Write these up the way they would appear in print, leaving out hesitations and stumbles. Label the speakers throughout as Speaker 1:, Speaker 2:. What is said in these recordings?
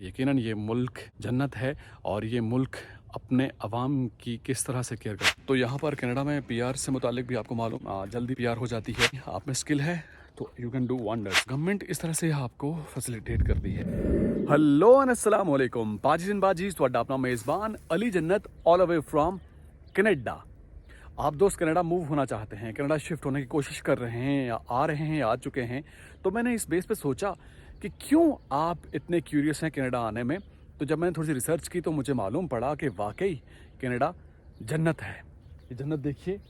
Speaker 1: यकीनन ये मुल्क जन्नत है और ये मुल्क अपने अवाम की किस तरह से केयर करता है। तो यहाँ पर कनाडा में पीआर से मुतालिक भी आपको मालूम जल्दी पीआर हो जाती है। आप में स्किल है तो you can do wonders. Government इस तरह से आपको फैसिलिटेट करती है। हेलो एंड अस्सलाम वालेकुम। बाजी बाजी ਤੁਹਾਡਾ अपना मेज़बान अली जन्नत ऑल अवे फ्रॉम कनाडा। आप दोस्त कनाडा मूव होना चाहते हैं, कनाडा शिफ्ट होने की कोशिश कर रहे हैं या आ रहे हैं या आ चुके हैं, तो मैंने इस बेस पे सोचा कि क्यों आप इतने क्यूरियस हैं कनाडा आने में। तो जब मैंने थोड़ी सी रिसर्च की तो मुझे मालूम पड़ा कि वाकई कनाडा जन्नत है। ये जन्नत देखिए।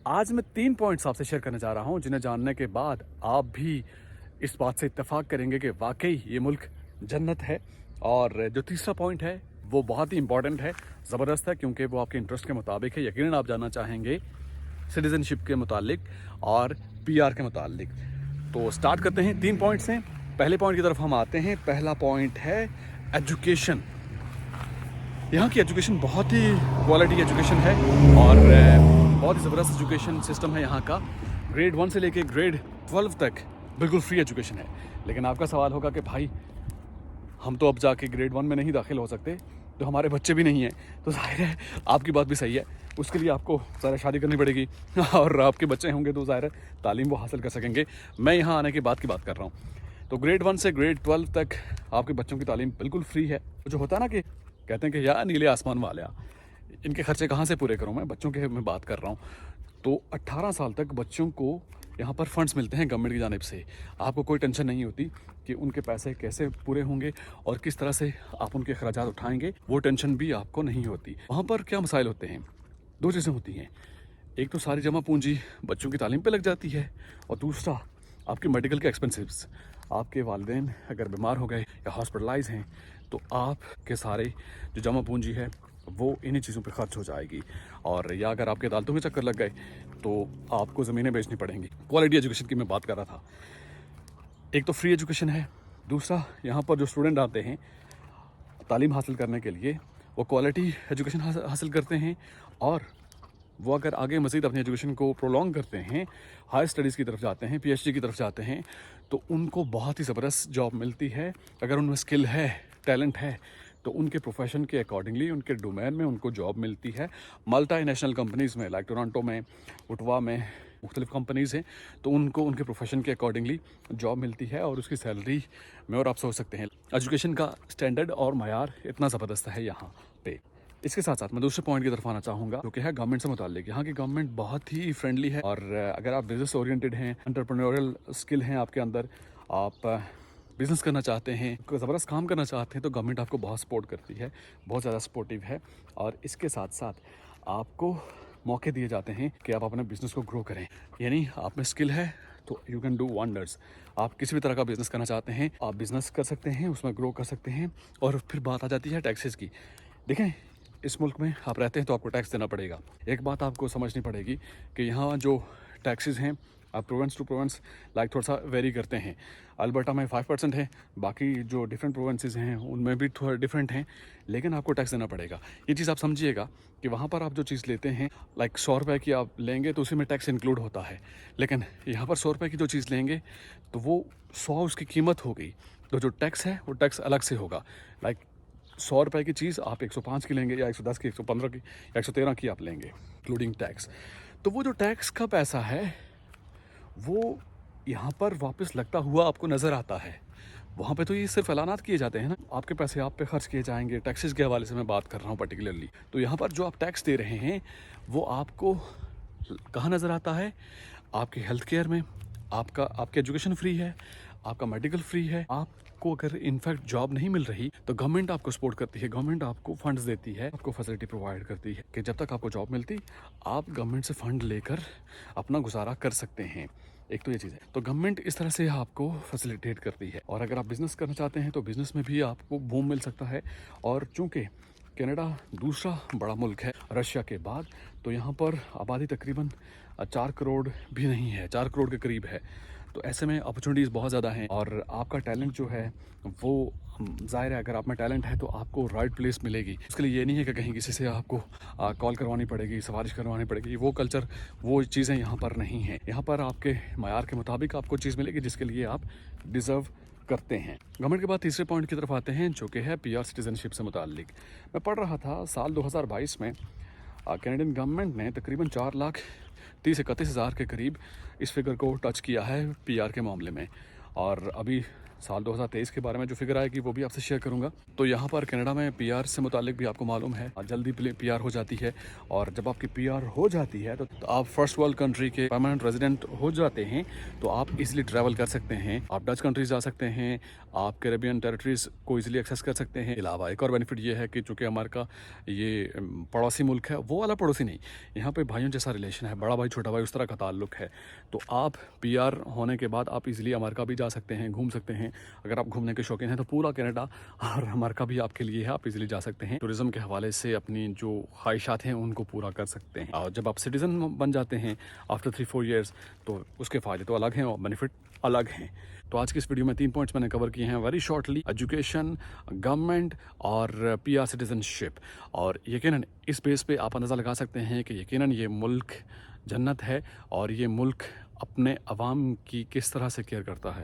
Speaker 1: आज मैं 3 पॉइंट्स आपसे शेयर करने जा रहा हूँ जिन्हें जानने के बाद आप भी इस बात से इत्तेफाक करेंगे कि वाकई ये मुल्क जन्नत है। और जो तीसरा पॉइंट है वो बहुत ही इंपॉर्टेंट है, ज़बरदस्त है, क्योंकि वो आपके इंटरेस्ट के मुताबिक है। यकीनन आप जानना चाहेंगे सिटीज़नशिप के मुतालिक और पीआर के मुतालिक। तो स्टार्ट करते हैं 3 पॉइंट्स हैं। पहले पॉइंट की तरफ हम आते हैं। पहला पॉइंट है एजुकेशन। यहाँ की एजुकेशन बहुत ही क्वालिटी एजुकेशन है और बहुत ही ज़बरदस्त एजुकेशन सिस्टम है यहाँ का। ग्रेड 1 से लेके ग्रेड 12 तक बिल्कुल फ्री एजुकेशन है। लेकिन आपका सवाल होगा कि भाई हम तो अब जाके ग्रेड 1 में नहीं दाखिल हो सकते, तो हमारे बच्चे भी नहीं हैं। तो जाहिर है आपकी बात भी सही है, उसके लिए आपको ज़रा शादी करनी पड़ेगी और आपके बच्चे होंगे तो ज़ाहिर है तालीम वो हासिल कर सकेंगे। मैं यहाँ आने के बाद की बात कर रहा हूँ। तो ग्रेड 1 से ग्रेड 12 तक आपके बच्चों की तालीम बिल्कुल फ्री है। जो होता है ना कि कहते हैं कि यार नीले आसमान वाले इनके खर्चे कहाँ से पूरे करूँ, मैं बच्चों के मैं बात कर रहा हूँ। तो 18 साल तक बच्चों को यहाँ पर फंड्स मिलते हैं गवर्नमेंट की जानिब से। आपको कोई टेंशन नहीं होती कि उनके पैसे कैसे पूरे होंगे और किस तरह से आप उनके अखराजात उठाएंगे, वो टेंशन भी आपको नहीं होती। वहाँ पर क्या मसाइल होते हैं? 2 चीज़ें होती हैं। एक तो सारी जमा पूंजी बच्चों की तालीम पे लग जाती है और दूसरा आपके मेडिकल के एक्सपेंसिव्स। आपके वालिदैन अगर बीमार हो गए या हॉस्पिटलाइज हैं तो आपके सारे जो जमा पूंजी है वो इन्हीं चीज़ों पे खर्च हो जाएगी। और या अगर आपके अदालतों के चक्कर लग गए तो आपको ज़मीनें बेचनी पड़ेंगी। क्वालिटी एजुकेशन की मैं बात कर रहा था। एक तो फ्री एजुकेशन है, दूसरा यहाँ पर जो स्टूडेंट आते हैं तालीम हासिल करने के लिए वो क्वालिटी एजुकेशन हासिल करते हैं और वो अगर आगे मज़ीद अपनी एजुकेशन को प्रोलॉन्ग करते हैं, हायर स्टडीज़ की तरफ जाते हैं, पीएचडी की तरफ जाते हैं, तो उनको बहुत ही ज़बरदस्त जॉब मिलती है। अगर उनमें स्किल है, टैलेंट है, तो उनके प्रोफेशन के अकॉर्डिंगली उनके डोमेन में उनको जॉब मिलती है। मल्टी नेशनल कंपनीज़ में, लाइक टोरंटो में, ओटावा में मुख्तलिफ कंपनीज़ हैं, तो उनको उनके प्रोफेशन के अकॉर्डिंगली जॉब मिलती है और उसकी सैलरी में और आप सोच सकते हैं एजुकेशन का स्टैंडर्ड और मयार इतना ज़बरदस्त है यहाँ पे। इसके साथ साथ मैं दूसरे पॉइंट की तरफ आना चाहूँगा जो कि है गवर्नमेंट से मुताल्लिक। यहाँ की गवर्नमेंट बहुत ही फ्रेंडली है और अगर आप बिज़नेस ओरिएंटेड हैं, एंटरप्रेन्योरियल स्किल हैं आपके अंदर, आप बिज़नेस करना चाहते हैं, ज़बरदस्त काम करना चाहते हैं, तो गवर्नमेंट आपको बहुत सपोर्ट करती है, बहुत ज़्यादा सपोर्टिव है। और इसके साथ साथ आपको मौके दिए जाते हैं कि आप अपने बिज़नेस को ग्रो करें। यानी आप में स्किल है तो यू कैन डू वंडर्स। आप किसी भी तरह का बिज़नेस करना चाहते हैं, आप बिज़नेस कर सकते हैं, उसमें ग्रो कर सकते हैं। और फिर बात आ जाती है टैक्सेस की। देखें, इस मुल्क में आप रहते हैं तो आपको टैक्स देना पड़ेगा। एक बात आपको समझनी पड़ेगी कि यहाँ जो टैक्सेस हैं आप प्रोविंस टू प्रोविंस लाइक थोड़ा सा वेरी करते हैं। अल्बर्टा में 5% है, बाकी जो डिफरेंट प्रोविंसेस हैं उनमें भी थोड़ा डिफरेंट हैं, लेकिन आपको टैक्स देना पड़ेगा। ये चीज़ आप समझिएगा कि वहाँ पर आप जो चीज़ लेते हैं लाइक 100 रुपये की आप लेंगे तो उसी में टैक्स इंक्लूड होता है, लेकिन यहाँ पर 100 रुपये की जो चीज़ लेंगे तो वो 100 उसकी कीमत हो गई, तो जो टैक्स है वो टैक्स अलग से होगा। लाइक 100 रुपये की चीज़ आप 105 की लेंगे या 110 की, 115 की या 113 की आप लेंगे इंक्लूडिंग टैक्स। तो वो जो टैक्स का पैसा है वो यहाँ पर वापस लगता हुआ आपको नज़र आता है। वहाँ पे तो ये सिर्फ ऐलानात किए जाते हैं ना, आपके पैसे आप पे खर्च किए जाएंगे। टैक्सेस के हवाले से मैं बात कर रहा हूँ पर्टिकुलरली। तो यहाँ पर जो आप टैक्स दे रहे हैं वो आपको कहाँ नज़र आता है? आपके हेल्थ केयर में, आपकी एजुकेशन फ्री है, आपका मेडिकल फ्री है। आपको अगर इनफैक्ट जॉब नहीं मिल रही तो गवर्नमेंट आपको सपोर्ट करती है, गवर्नमेंट आपको फंड्स देती है, आपको फैसिलिटी प्रोवाइड करती है कि जब तक आपको जॉब मिलती आप गवर्नमेंट से फंड लेकर अपना गुजारा कर सकते हैं। एक तो ये चीज़ है। तो गवर्नमेंट इस तरह से आपको फैसिलिटेट करती है। और अगर आप बिज़नेस करना चाहते हैं तो बिज़नेस में भी आपको बूम मिल सकता है। और चूँकि कनाडा दूसरा बड़ा मुल्क है रशिया के बाद, तो यहाँ पर आबादी तकरीबन 4 करोड़ भी नहीं है, 4 करोड़ के करीब है। तो ऐसे में अपॉर्चुनिटीज़ बहुत ज़्यादा हैं और आपका टैलेंट जो है वो ज़ाहिर है अगर आप में टैलेंट है तो आपको राइट प्लेस मिलेगी। उसके लिए ये नहीं है कि कहीं किसी से आपको कॉल करवानी पड़ेगी, सिफारिश करवानी पड़ेगी। वो कल्चर, वो चीज़ें यहाँ पर नहीं हैं। यहाँ पर आपके मयार के मुताबिक आपको चीज़ मिलेगी जिसके लिए आप डिज़र्व करते हैं। गवर्नमेंट के बाद तीसरे पॉइंट की तरफ आते हैं, जो कि है पीआर सिटीजनशिप से मुताल्लिक। मैं पढ़ रहा था साल 2022 में कैनेडियन गवर्नमेंट ने तकरीबन 4,30,31,000 के करीब इस फिगर को टच किया है पीआर के मामले में। और अभी साल 2023 के बारे में जो फिगर आएगी वो भी आपसे शेयर करूंगा। तो यहाँ पर कनाडा में पीआर से मुतालिक भी आपको मालूम है जल्दी पीआर हो जाती है, और जब आपकी पीआर हो जाती है तो आप फर्स्ट वर्ल्ड कंट्री के परमानेंट रेजिडेंट हो जाते हैं। तो आप इजीली ट्रैवल कर सकते हैं, आप डच कंट्रीज जा सकते हैं, आप कैरेबियन टेरिटरीज को इजीली एक्सेस कर सकते हैं। अलावा एक और बेनिफिट ये है कि चूँकि अमेरिका ये पड़ोसी मुल्क है, वो वाला पड़ोसी नहीं, यहाँ पे भाइयों जैसा रिलेशन है, बड़ा भाई छोटा भाई उस तरह का ताल्लुक है। तो आप पीआर होने के बाद आप इजीली अमेरिका भी जा सकते हैं, घूम सकते हैं। अगर आप घूमने के शौकीन हैं तो पूरा कनाडा और अमेरिका भी आपके लिए है, आप इजीली जा सकते हैं। टूरिज्म के हवाले से अपनी जो ख्वाहिशात हैं उनको पूरा कर सकते हैं। और जब आप सिटीजन बन जाते हैं आफ्टर 3-4 ईयर्स, तो उसके फ़ायदे तो अलग हैं और बेनिफिट अलग हैं। तो आज की इस वीडियो में 3 पॉइंट्स मैंने कवर किए हैं वेरी शॉर्टली: एजुकेशन, गवर्नमेंट और पीआर सिटीजनशिप। और यकीनन इस बेस पे आप अंदाज़ा लगा सकते हैं कि यकीनन ये मुल्क जन्नत है और ये मुल्क अपने अवाम की किस तरह से केयर करता है।